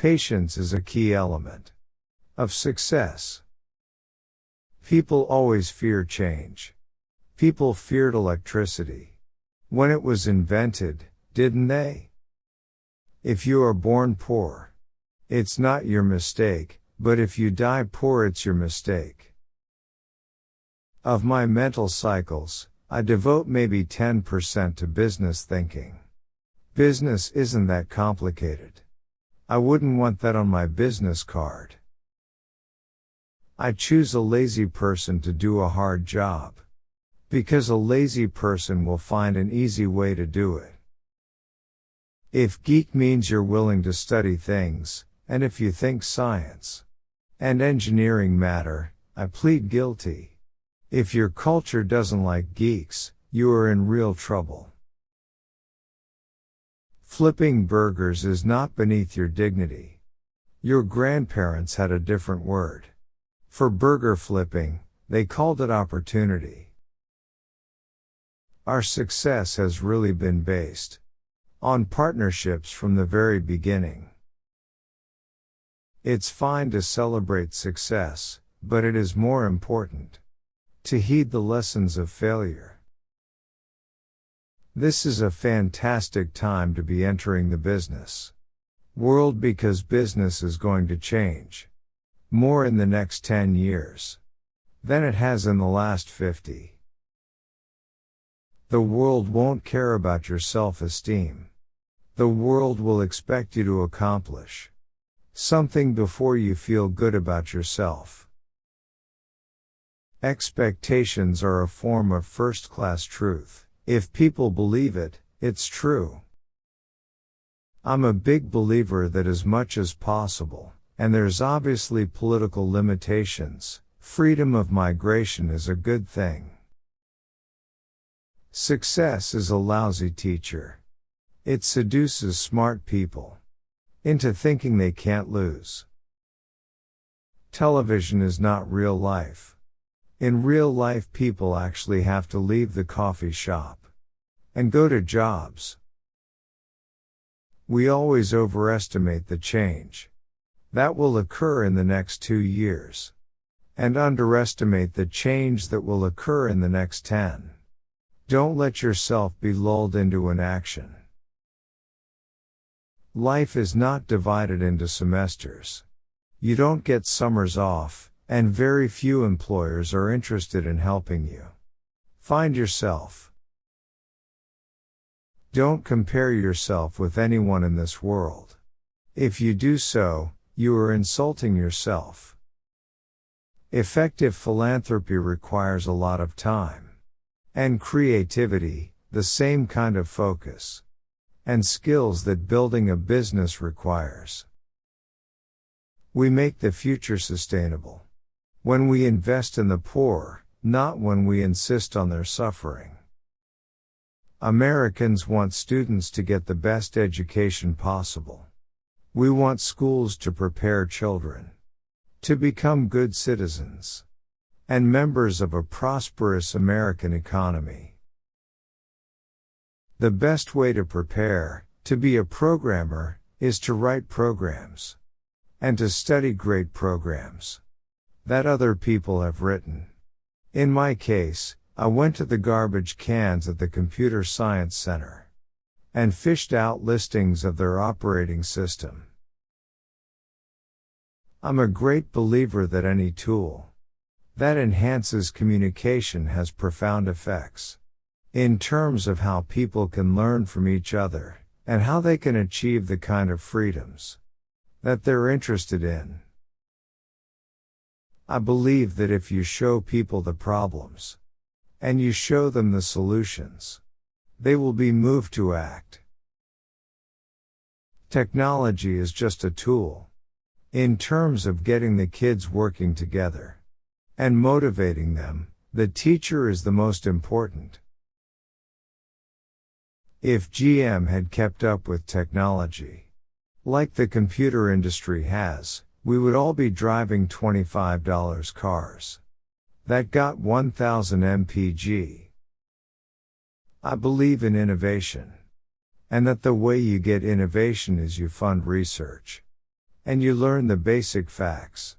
Patience is a key element of success. People always fear change. People feared electricity when it was invented, didn't they? If you are born poor, it's not your mistake, but if you die poor, it's your mistake. Of my mental cycles, I devote maybe 10% to business thinking. Business isn't that complicated. I wouldn't want that on my business card. I choose a lazy person to do a hard job. Because a lazy person will find an easy way to do it. If geek means you're willing to study things, and if you think science and engineering matter, I plead guilty. If your culture doesn't like geeks, you are in real trouble. Flipping burgers is not beneath your dignity. Your grandparents had a different word. For burger flipping, they called it opportunity. Our success has really been based on partnerships from the very beginning. It's fine to celebrate success, but it is more important to heed the lessons of failure. This is a fantastic time to be entering the business world because business is going to change more in the next 10 years than it has in the last 50. The world won't care about your self-esteem. The world will expect you to accomplish something before you feel good about yourself. Expectations are a form of first-class truth. If people believe it, it's true. I'm a big believer that as much as possible, and there's obviously political limitations, freedom of migration is a good thing. Success is a lousy teacher. It seduces smart people into thinking they can't lose. Television is not real life. In real life, people actually have to leave the coffee shop and go to jobs. We always overestimate the change that will occur in the next 2 years and underestimate the change that will occur in the next 10. Don't let yourself be lulled into inaction. Life is not divided into semesters. You don't get summers off, and very few employers are interested in helping you find yourself. Don't compare yourself with anyone in this world. If you do so, you are insulting yourself. Effective philanthropy requires a lot of time and creativity, the same kind of focus and skills that building a business requires. We make the future sustainable when we invest in the poor, not when we insist on their suffering. Americans want students to get the best education possible. We want schools to prepare children to become good citizens and members of a prosperous American economy. The best way to prepare to be a programmer is to write programs and to study great programs that other people have written. In my case, I went to the garbage cans at the Computer Science Center and fished out listings of their operating system. I'm a great believer that any tool that enhances communication has profound effects in terms of how people can learn from each other and how they can achieve the kind of freedoms that they're interested in. I believe that if you show people the problems and you show them the solutions, they will be moved to act. Technology is just a tool in terms of getting the kids working together and motivating them. The teacher is the most important. If GM had kept up with technology like the computer industry has, we would all be driving $25 cars that got 1000 mpg. I believe in innovation, and that the way you get innovation is you fund research And you learn the basic facts.